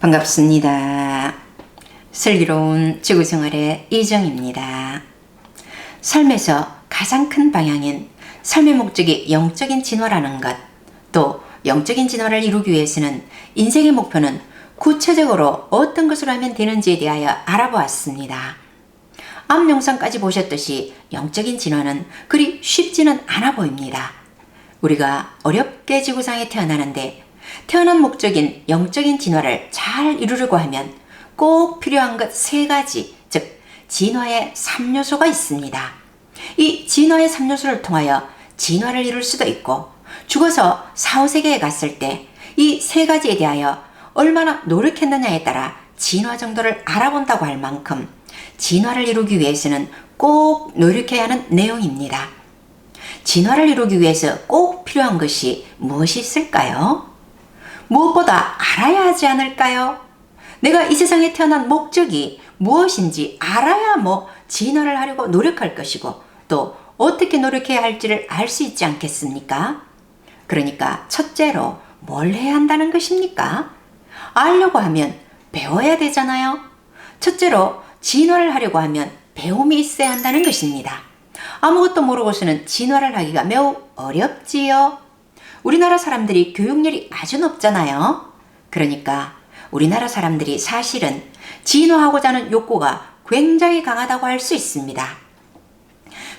반갑습니다. 슬기로운 지구생활의 이정입니다. 삶에서 가장 큰 방향인 삶의 목적이 영적인 진화라는 것, 또 영적인 진화를 이루기 위해서는 인생의 목표는 구체적으로 어떤 것을 하면 되는지에 대하여 알아보았습니다. 앞 영상까지 보셨듯이 영적인 진화는 그리 쉽지는 않아 보입니다. 우리가 어렵게 지구상에 태어나는데 태어난 목적인 영적인 진화를 잘 이루려고 하면 꼭 필요한 것 3가지, 즉 진화의 3요소가 있습니다. 이 진화의 3요소를 통하여 진화를 이룰 수도 있고 죽어서 사후세계에 갔을 때 이 3가지에 대하여 얼마나 노력했느냐에 따라 진화 정도를 알아본다고 할 만큼 진화를 이루기 위해서는 꼭 노력해야 하는 내용입니다. 진화를 이루기 위해서 꼭 필요한 것이 무엇이 있을까요? 무엇보다 알아야 하지 않을까요? 내가 이 세상에 태어난 목적이 무엇인지 알아야 진화를 하려고 노력할 것이고 또 어떻게 노력해야 할지를 알 수 있지 않겠습니까? 그러니까 첫째로 뭘 해야 한다는 것입니까? 알려고 하면 배워야 되잖아요. 첫째로 진화를 하려고 하면 배움이 있어야 한다는 것입니다. 아무것도 모르고서는 진화를 하기가 매우 어렵지요. 우리나라 사람들이 교육열이 아주 높잖아요. 그러니까 우리나라 사람들이 사실은 진화하고자 하는 욕구가 굉장히 강하다고 할 수 있습니다.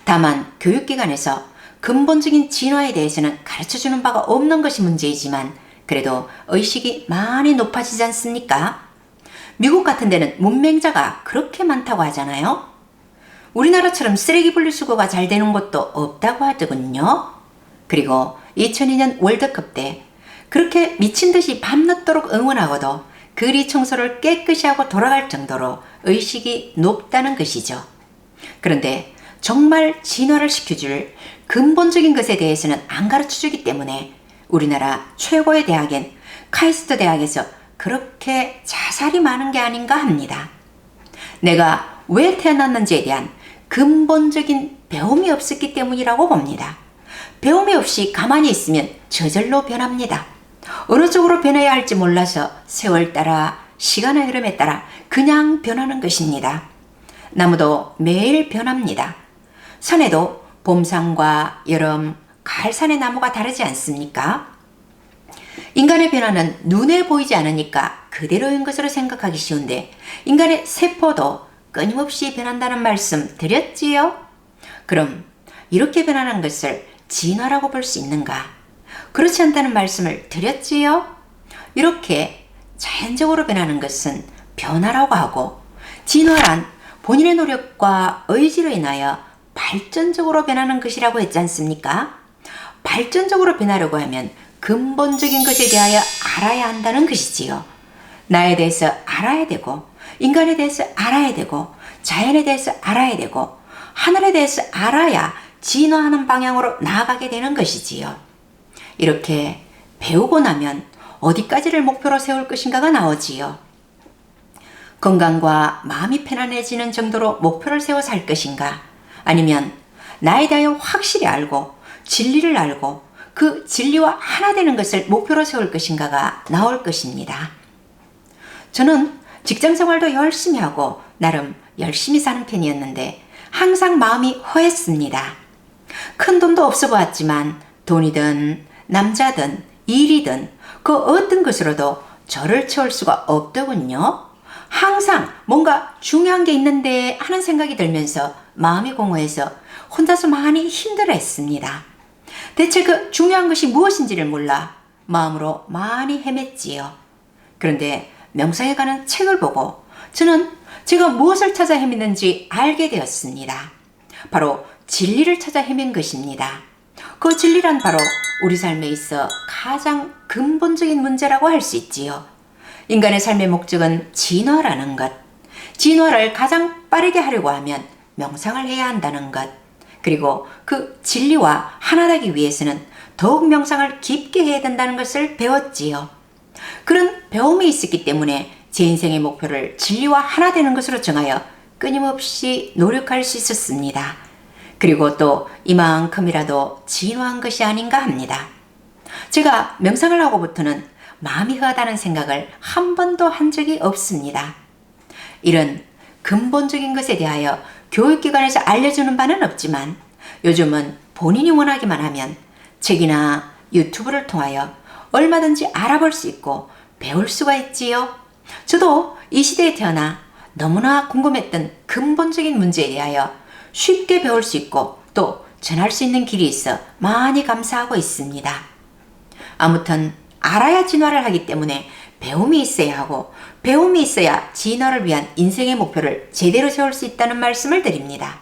다만 교육기관에서 근본적인 진화에 대해서는 가르쳐주는 바가 없는 것이 문제이지만 그래도 의식이 많이 높아지지 않습니까? 미국 같은 데는 문맹자가 그렇게 많다고 하잖아요. 우리나라처럼 쓰레기 분리수거가 잘 되는 곳도 없다고 하더군요. 그리고 2002년 월드컵 때 그렇게 미친 듯이 밤늦도록 응원하고도 거리 청소를 깨끗이 하고 돌아갈 정도로 의식이 높다는 것이죠. 그런데 정말 진화를 시켜줄 근본적인 것에 대해서는 안 가르쳐주기 때문에 우리나라 최고의 대학인 카이스트 대학에서 그렇게 자살이 많은 게 아닌가 합니다. 내가 왜 태어났는지에 대한 근본적인 배움이 없었기 때문이라고 봅니다. 배움이 없이 가만히 있으면 저절로 변합니다. 어느 쪽으로 변해야 할지 몰라서 세월 따라 시간의 흐름에 따라 그냥 변하는 것입니다. 나무도 매일 변합니다. 산에도 봄산과 여름, 가을산의 나무가 다르지 않습니까? 인간의 변화는 눈에 보이지 않으니까 그대로인 것으로 생각하기 쉬운데 인간의 세포도 끊임없이 변한다는 말씀 드렸지요? 그럼 이렇게 변하는 것을 진화라고 볼 수 있는가? 그렇지 않다는 말씀을 드렸지요? 이렇게 자연적으로 변하는 것은 변화라고 하고 진화란 본인의 노력과 의지로 인하여 발전적으로 변하는 것이라고 했지 않습니까? 발전적으로 변하려고 하면 근본적인 것에 대하여 알아야 한다는 것이지요. 나에 대해서 알아야 되고 인간에 대해서 알아야 되고 자연에 대해서 알아야 되고 하늘에 대해서 알아야 진화하는 방향으로 나아가게 되는 것이지요. 이렇게 배우고 나면 어디까지를 목표로 세울 것인가가 나오지요. 건강과 마음이 편안해지는 정도로 목표를 세워 살 것인가 아니면 나에 대하여 확실히 알고 진리를 알고 그 진리와 하나 되는 것을 목표로 세울 것인가가 나올 것입니다. 저는 직장 생활도 열심히 하고 나름 열심히 사는 편이었는데 항상 마음이 허했습니다. 큰 돈도 없어 보았지만 돈이든 남자든 일이든 그 어떤 것으로도 저를 채울 수가 없더군요. 항상 뭔가 중요한 게 있는데 하는 생각이 들면서 마음이 공허해서 혼자서 많이 힘들어했습니다. 대체 그 중요한 것이 무엇인지를 몰라 마음으로 많이 헤맸지요. 그런데 명상에 관한 책을 보고 저는 제가 무엇을 찾아 헤맸는지 알게 되었습니다. 바로 진리를 찾아 헤맨 것입니다. 그 진리란 바로 우리 삶에 있어 가장 근본적인 문제라고 할 수 있지요. 인간의 삶의 목적은 진화라는 것. 진화를 가장 빠르게 하려고 하면 명상을 해야 한다는 것. 그리고 그 진리와 하나 되기 위해서는 더욱 명상을 깊게 해야 된다는 것을 배웠지요. 그런 배움이 있었기 때문에 제 인생의 목표를 진리와 하나 되는 것으로 정하여 끊임없이 노력할 수 있었습니다. 그리고 또 이만큼이라도 진화한 것이 아닌가 합니다. 제가 명상을 하고부터는 마음이 허하다는 생각을 한 번도 한 적이 없습니다. 이런 근본적인 것에 대하여 교육기관에서 알려주는 바는 없지만 요즘은 본인이 원하기만 하면 책이나 유튜브를 통하여 얼마든지 알아볼 수 있고 배울 수가 있지요. 저도 이 시대에 태어나 너무나 궁금했던 근본적인 문제에 대하여 쉽게 배울 수 있고 또 전할 수 있는 길이 있어 많이 감사하고 있습니다. 아무튼 알아야 진화를 하기 때문에 배움이 있어야 하고 배움이 있어야 진화를 위한 인생의 목표를 제대로 세울 수 있다는 말씀을 드립니다.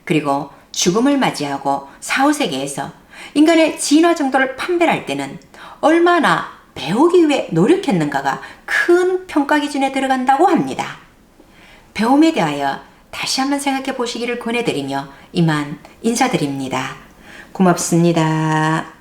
그리고 죽음을 맞이하고 사후세계에서 인간의 진화 정도를 판별할 때는 얼마나 배우기 위해 노력했는가가 큰 평가 기준에 들어간다고 합니다. 배움에 대하여 다시 한번 생각해 보시기를 권해드리며 이만 인사드립니다. 고맙습니다.